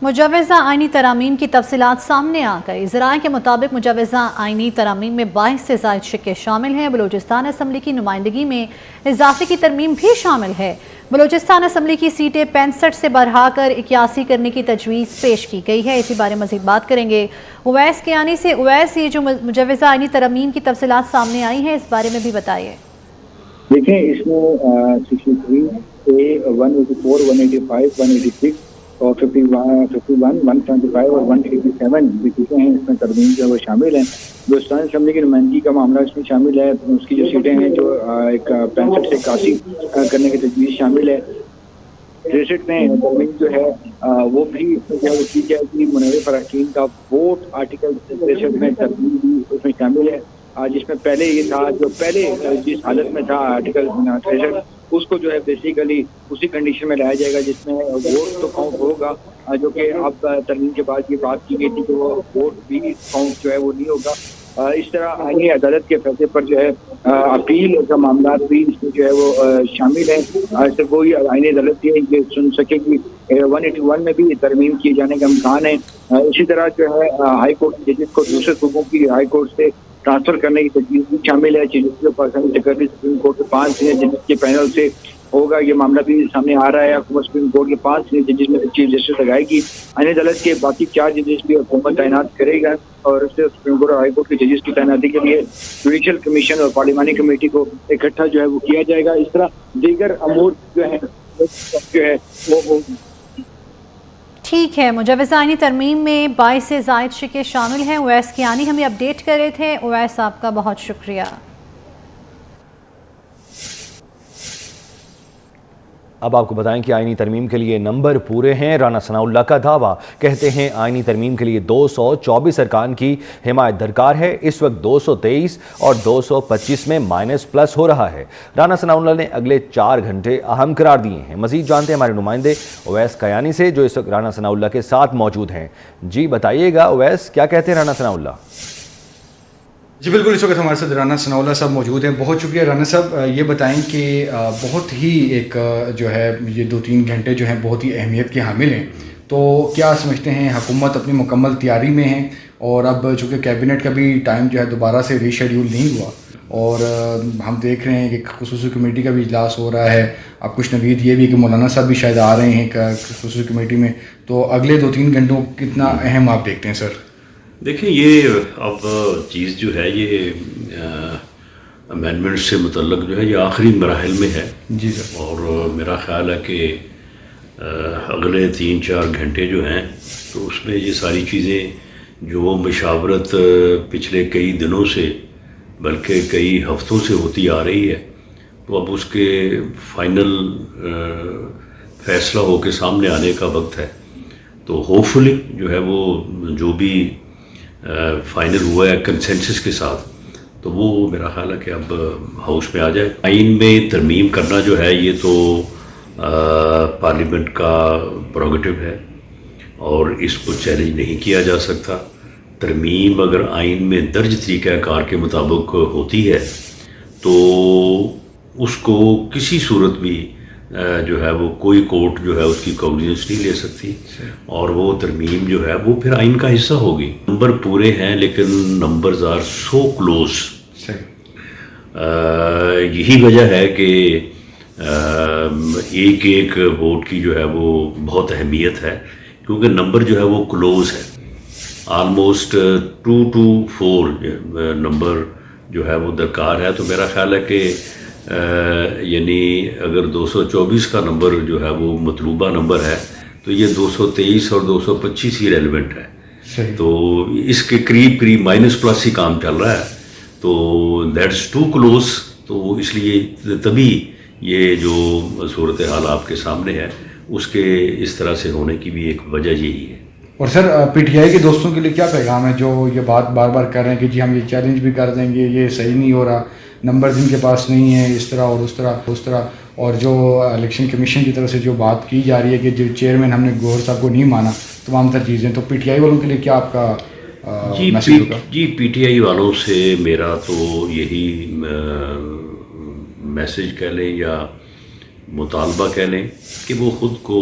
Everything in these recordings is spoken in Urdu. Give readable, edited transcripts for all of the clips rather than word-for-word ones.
مجوزہ آئینی ترامیم کی تفصیلات سامنے آ گئی۔ ذرائع کے مطابق مجوزہ آئینی ترامیم میں 22 سے زائد شقیں شامل ہیں۔ بلوچستان اسمبلی کی نمائندگی میں اضافے کی ترمیم بھی شامل ہے۔ بلوچستان اسمبلی کی سیٹیں 65 سے بڑھا کر 81 کرنے کی تجویز پیش کی گئی ہے۔ اسی بارے مزید بات کریں گے اویس کیانی سے۔ اویس، یہ جو مجوزہ آئینی ترامیم کی تفصیلات سامنے آئی ہیں، اس بارے میں بھی بتائیے۔ دیکھیں، اس میں 63A 184 185 186 اور 51 175 اور 187 بھی چیزیں ہیں، اس میں ترمیم جو ہے وہ شامل ہیں۔ بلوچستان اسمبلی کی نمائندگی کا معاملہ اس میں شامل ہے۔ اس کی جو سیٹیں ہیں جو 65 سے 81 کرنے کی تجویز شامل ہے۔ 63 میں ترمیم جو ہے وہ بھی اس میں جو ہے وہ کی جائے گی۔ منعرف اراکین کا ووٹ آرٹیکل 63 میں ترمیم بھی اس میں شامل ہے، جس میں پہلے یہ تھا، جو پہلے جس حالت میں تھا آرٹیکل 63، اس کو جو ہے بیسیکلی اسی کنڈیشن میں لایا جائے گا جس میں ووٹ تو کاؤنٹ ہوگا، جو کہ اب ترمیم کے بعد یہ بات کی گئی تھی کہ وہ ووٹ بھی کاؤنٹ جو ہے وہ نہیں ہوگا۔ اس طرح آئینی عدالت کے فیصلے پر جو ہے اپیل کا معاملات بھی اس میں جو ہے وہ شامل ہیں۔ صرف وہی آئینی عدالت یہ سن سکے کہ 181 میں بھی ترمیم کیے جانے کا امکان ہے۔ اسی طرح جو ہے ہائی کورٹ ججز کو دوسرے صوبوں کی ہائی کورٹ سے ٹرانسفر کرنے کی تجویز بھی شامل ہے۔ Chief justice Pakistani secretary supreme court کے 5 سینئر ججز کے پینل سے ہوگا، یہ معاملہ بھی سامنے آ رہا ہے۔ حکومت سپریم کورٹ کے 5 سینئر ججز میں چیف جسٹس لگائے گی۔ آئینی عدالت کے باقی 4 ججز بھی حکومت تعینات کرے گا، اور اس سے سپریم کورٹ اور ہائی کورٹ کے ججز کی تعیناتی کے لیے جوڈیشل کمیشن اور پارلیمانی کمیٹی کو اکٹھا جو ہے وہ کیا جائے گا۔ اس طرح دیگر امور جو ہے وہ ٹھیک ہے، مجوزہ آئینی ترمیم میں 22 سے زائد شقیں شامل ہیں۔ اویس کیانی ہمیں اپڈیٹ کر رہے تھے۔ اویس، آپ کا بہت شکریہ۔ اب آپ کو بتائیں کہ آئینی ترمیم کے لیے نمبر پورے ہیں۔ رانا ثناء اللہ کا دعویٰ، کہتے ہیں آئینی ترمیم کے لیے 224 ارکان کی حمایت درکار ہے۔ اس وقت 223 اور 225 میں مائنس پلس ہو رہا ہے۔ رانا ثناء اللہ نے اگلے 4 گھنٹے اہم قرار دیے ہیں۔ مزید جانتے ہیں ہمارے نمائندے اویس کیانی سے، جو اس وقت رانا ثناء اللہ کے ساتھ موجود ہیں۔ جی بتائیے گا اویس، کیا کہتے ہیں رانا ثناء اللہ؟ جی بالکل، اس وقت ہمارے ساتھ رانا ثناء اللہ صاحب موجود ہیں۔ بہت شکریہ رانا صاحب۔ یہ بتائیں کہ بہت ہی ایک جو ہے یہ 2-3 گھنٹے جو ہیں بہت ہی اہمیت کے حامل ہیں، تو کیا سمجھتے ہیں حکومت اپنی مکمل تیاری میں ہے؟ اور اب چونکہ کیبنٹ کا بھی ٹائم جو ہے دوبارہ سے ری شیڈیول نہیں ہوا، اور ہم دیکھ رہے ہیں کہ خصوصی کمیٹی کا بھی اجلاس ہو رہا ہے۔ اب کچھ نوید یہ بھی کہ مولانا صاحب بھی شاید آ رہے ہیں خصوصی کمیٹی میں، تو اگلے 2-3 گھنٹوں کتنا اہم آپ دیکھتے ہیں سر؟ دیکھیں، یہ اب چیز جو ہے یہ امینڈمنٹ سے متعلق جو ہے یہ آخری مراحل میں ہے۔ جی سر۔ اور میرا خیال ہے کہ اگلے 3-4 گھنٹے جو ہیں تو اس میں یہ ساری چیزیں جو مشاورت پچھلے کئی دنوں سے بلکہ کئی ہفتوں سے ہوتی آ رہی ہے، تو اب اس کے فائنل فیصلہ ہو کے سامنے آنے کا وقت ہے۔ تو ہوپ فلی جو ہے وہ جو بھی فائنل ہوا ہے کنسنسس کے ساتھ، تو وہ میرا خیال ہے کہ اب ہاؤس میں آ جائے۔ آئین میں ترمیم کرنا جو ہے یہ تو پارلیمنٹ کا پروگیٹو ہے اور اس کو چیلنج نہیں کیا جا سکتا۔ ترمیم اگر آئین میں درج طریقہ کار کے مطابق ہوتی ہے تو اس کو کسی صورت بھی جو ہے وہ کوئی کورٹ جو ہے اس کی کوگنیزنس نہیں لے سکتی، اور وہ ترمیم جو ہے وہ پھر آئین کا حصہ ہوگی۔ نمبر پورے ہیں لیکن نمبرز آر سو کلوز۔ یہی وجہ ہے کہ ایک ایک ووٹ کی جو ہے وہ بہت اہمیت ہے، کیونکہ نمبر جو ہے وہ کلوز ہے۔ آلموسٹ 2 to 4 نمبر جو ہے وہ درکار ہے۔ تو میرا خیال ہے کہ یعنی اگر 224 کا نمبر جو ہے وہ مطلوبہ نمبر ہے تو یہ 223 اور 225 ہی ریلیونٹ ہے۔ تو اس کے قریب مائنس پلس ہی کام چل رہا ہے، تو دیٹس ٹو کلوز۔ تو اس لیے تبھی یہ جو صورتحال آپ کے سامنے ہے اس کے اس طرح سے ہونے کی بھی ایک وجہ یہی ہے۔ اور سر پی ٹی آئی کے دوستوں کے لیے کیا پیغام ہے جو یہ بات بار بار کر رہے ہیں کہ جی ہم یہ چیلنج بھی کر دیں گے، یہ صحیح نہیں ہو رہا، نمبر جن کے پاس نہیں ہے، اس طرح اور اس طرح، اور جو الیکشن کمیشن کی طرف سے جو بات کی جا رہی ہے کہ جو چیئرمین ہم نے گوہر صاحب کو نہیں مانا، تمام تر چیزیں، تو پی ٹی آئی والوں کے لیے کیا آپ کا میسج ہوگا؟ جی پی ٹی آئی والوں سے میرا تو یہی میسج کہہ لیں یا مطالبہ کہہ لیں کہ وہ خود کو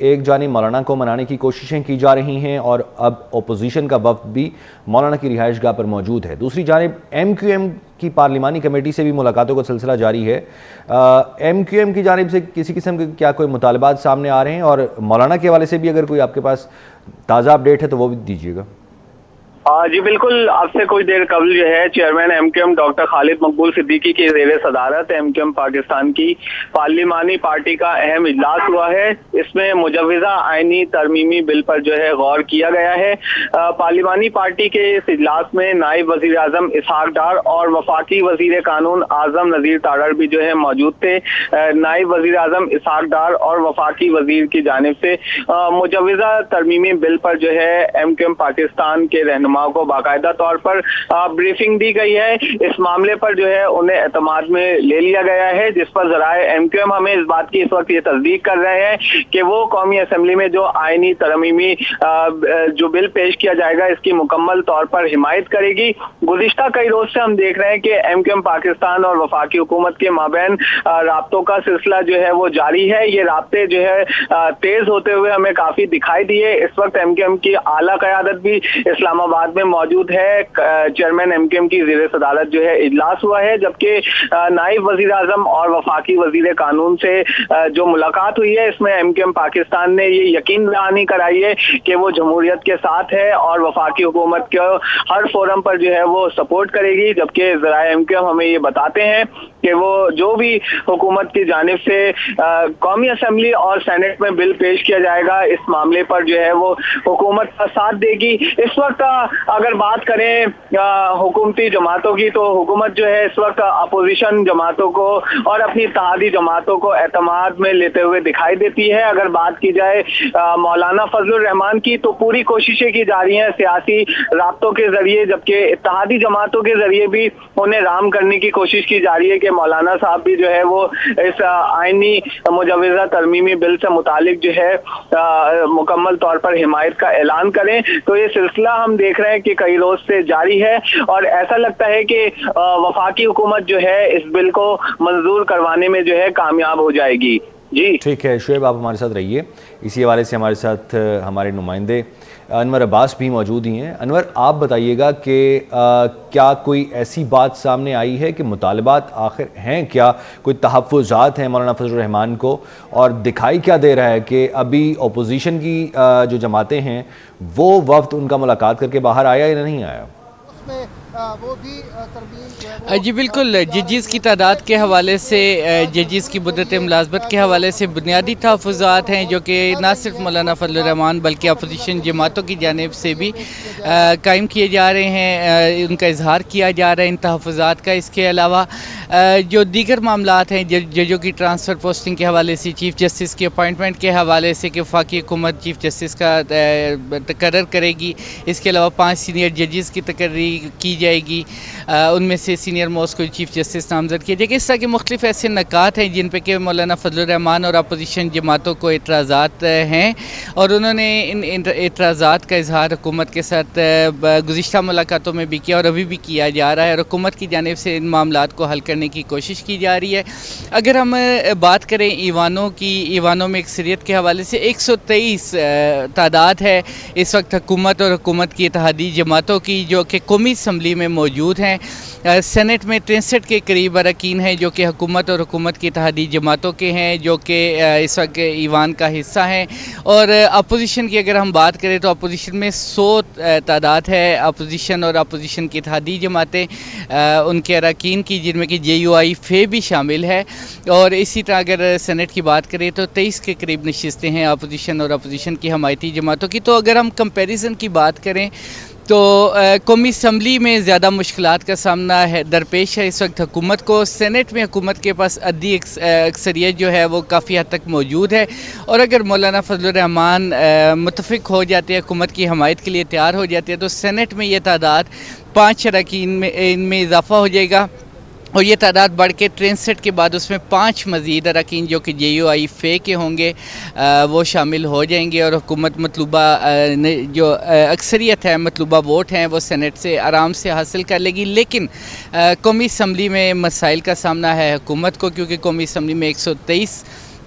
ایک جانب مولانا کو منانے کی کوششیں کی جا رہی ہیں اور اب اپوزیشن کا وفد بھی مولانا کی رہائش گاہ پر موجود ہے، دوسری جانب ایم کیو ایم کی پارلیمانی کمیٹی سے بھی ملاقاتوں کا سلسلہ جاری ہے، ایم کیو ایم کی جانب سے کسی قسم کے کیا کوئی مطالبات سامنے آ رہے ہیں، اور مولانا کے حوالے سے بھی اگر کوئی آپ کے پاس تازہ اپڈیٹ ہے تو وہ بھی دیجیے گا۔ جی بالکل، اب سے کچھ دیر قبل جو ہے چیئرمین ایم کیو ایم ڈاکٹر خالد مقبول صدیقی کی زیر صدارت ایم کیو ایم پاکستان کی پارلیمانی پارٹی کا اہم اجلاس ہوا ہے۔ اس میں مجوزہ آئینی ترمیمی بل پر جو ہے غور کیا گیا ہے۔ پارلیمانی پارٹی کے اس اجلاس میں نائب وزیر اعظم اسحاق ڈار اور وفاقی وزیر قانون اعظم نذیر تارڑ بھی جو ہے موجود تھے۔ نائب وزیر اعظم اسحاق ڈار اور وفاقی وزیر کی جانب سے مجوزہ ترمیمی بل پر جو ہے ایم کیو ایم پاکستان کے رہنما کو باقاعدہ طور پر بریفنگ دی گئی ہے۔ اس معاملے پر جو ہے انہیں اعتماد میں لے لیا گیا ہے، جس پر ذرائع ایم کیو ایم ہمیں اس بات کی اس وقت یہ تصدیق کر رہے ہیں کہ وہ قومی اسمبلی میں جو آئینی ترمیمی جو بل پیش کیا جائے گا اس کی مکمل طور پر حمایت کرے گی۔ گزشتہ کئی روز سے ہم دیکھ رہے ہیں کہ ایم کیو ایم پاکستان اور وفاقی حکومت کے مابین رابطوں کا سلسلہ جو ہے وہ جاری ہے۔ یہ رابطے جو ہے تیز ہوتے ہوئے ہمیں کافی دکھائی دیے۔ اس وقت ایم کیو ایم کی اعلیٰ قیادت بھی اسلام آباد میں موجود ہے۔ چیئرمین ایم کیو ایم کی زیر صدارت جو ہے اجلاس ہوا ہے، جبکہ نائب وزیر اعظم اور وفاقی وزیر قانون سے جو ملاقات ہوئی ہے اس میں ایم کیو ایم پاکستان نے یہ یقین دہانی کرائی ہے کہ وہ جمہوریت کے ساتھ ہے اور وفاقی حکومت کو ہر فورم پر جو ہے وہ سپورٹ کرے گی، جبکہ ذرائع ایم کیو ایم ہمیں یہ بتاتے ہیں کہ وہ جو بھی حکومت کی جانب سے قومی اسمبلی اور سینٹ میں بل پیش کیا جائے گا اس معاملے پر جو ہے وہ حکومت کا ساتھ دے گی۔ اس وقت اگر بات کریں حکومتی جماعتوں کی تو حکومت جو ہے اس وقت اپوزیشن جماعتوں کو اور اپنی اتحادی جماعتوں کو اعتماد میں لیتے ہوئے دکھائی دیتی ہے۔ اگر بات کی جائے مولانا فضل الرحمان کی تو پوری کوششیں کی جا رہی ہیں سیاسی رابطوں کے ذریعے، جبکہ اتحادی جماعتوں کے ذریعے بھی انہیں رام کرنے کی کوشش کی جا رہی ہے کہ مولانا صاحب بھی جو ہے وہ اس آئینی مجوزہ ترمیمی بل سے متعلق جو ہے مکمل طور پر حمایت کا اعلان کریں۔ تو یہ سلسلہ ہم دیکھ رہے ہیں کہ کئی روز سے جاری ہے اور ایسا لگتا ہے کہ وفاقی حکومت جو ہے اس بل کو منظور کروانے میں جو ہے کامیاب ہو جائے گی۔ جی ٹھیک ہے شعیب، آپ ہمارے ساتھ رہیے۔ اسی حوالے سے ہمارے ساتھ ہمارے نمائندے انور عباس بھی موجود ہی ہیں۔ انور، آپ بتائیے گا کہ کیا کوئی ایسی بات سامنے آئی ہے کہ مطالبات آخر ہیں کیا، کوئی تحفظات ہیں مولانا فضل الرحمان کو، اور دکھائی کیا دے رہا ہے کہ ابھی اپوزیشن کی جو جماعتیں ہیں وہ وفد ان کا ملاقات کر کے باہر آیا یا نہیں آیا؟ جی بالکل، ججز کی تعداد کے حوالے سے، ججز کی مدت ملازمت کے حوالے سے بنیادی تحفظات ہیں جو کہ نہ صرف مولانا فضل الرحمان بلکہ اپوزیشن جماعتوں کی جانب سے بھی قائم کیے جا رہے ہیں، ان کا اظہار کیا جا رہا ہے ان تحفظات کا۔ اس کے علاوہ جو دیگر معاملات ہیں ججوں کی ٹرانسفر پوسٹنگ کے حوالے سے، چیف جسٹس کی اپوائنٹمنٹ کے حوالے سے کہ وفاقی حکومت چیف جسٹس کا تقرر کرے گی، اس کے علاوہ 5 سینئر ججز کی تقرری کی جائے گی، ان میں سے سینئر موسٹ کو چیف جسٹس نامزد کیا جائے گا۔ اس طرح کے مختلف ایسے نکات ہیں جن پہ کہ مولانا فضل الرحمان اور اپوزیشن جماعتوں کو اعتراضات ہیں، اور انہوں نے ان اعتراضات کا اظہار حکومت کے ساتھ گزشتہ ملاقاتوں میں بھی کیا اور ابھی بھی کیا جا رہا ہے، اور حکومت کی جانب سے ان معاملات کو حل کرنے کی کوشش کی جا رہی ہے۔ اگر ہم بات کریں ایوانوں کی، ایوانوں میں اکثریت کے حوالے سے 123 تعداد ہے اس وقت حکومت اور حکومت کی اتحادی جماعتوں کی جو کہ قومی اسمبلی میں موجود ہیں۔ سینٹ میں 63 کے قریب اراکین ہیں جو کہ حکومت اور حکومت کی اتحادی جماعتوں کے ہیں، جو کہ اس وقت ایوان کا حصہ ہیں۔ اور اپوزیشن کی اگر ہم بات کریں تو اپوزیشن میں 100 تعداد ہے، اپوزیشن اور اپوزیشن کی اتحادی جماعتیں ان کے اراکین کی، جن میں کہ JUI بھی شامل ہے۔ اور اسی طرح اگر سینٹ کی بات کریں تو 23 کے قریب نشستیں ہیں اپوزیشن اور اپوزیشن کی حمایتی جماعتوں کی۔ تو اگر ہم کمپیریزن کی بات کریں تو قومی اسمبلی میں زیادہ مشکلات کا سامنا ہے، درپیش ہے اس وقت حکومت کو۔ سینٹ میں حکومت کے پاس عددی اکثریت جو ہے وہ کافی حد تک موجود ہے، اور اگر مولانا فضل الرحمان متفق ہو جاتے ہیں، حکومت کی حمایت کے لیے تیار ہو جاتے ہیں، تو سینٹ میں یہ تعداد 5 اراکین میں ان میں اضافہ ہو جائے گا، اور یہ تعداد بڑھ کے 63 کے بعد اس میں 5 مزید اراکین جو کہ JUI کے ہوں گے وہ شامل ہو جائیں گے، اور حکومت مطلوبہ جو اکثریت ہے، مطلوبہ ووٹ ہیں، وہ سینٹ سے آرام سے حاصل کر لے گی۔ لیکن قومی اسمبلی میں مسائل کا سامنا ہے حکومت کو، کیونکہ قومی اسمبلی میں 123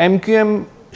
MQM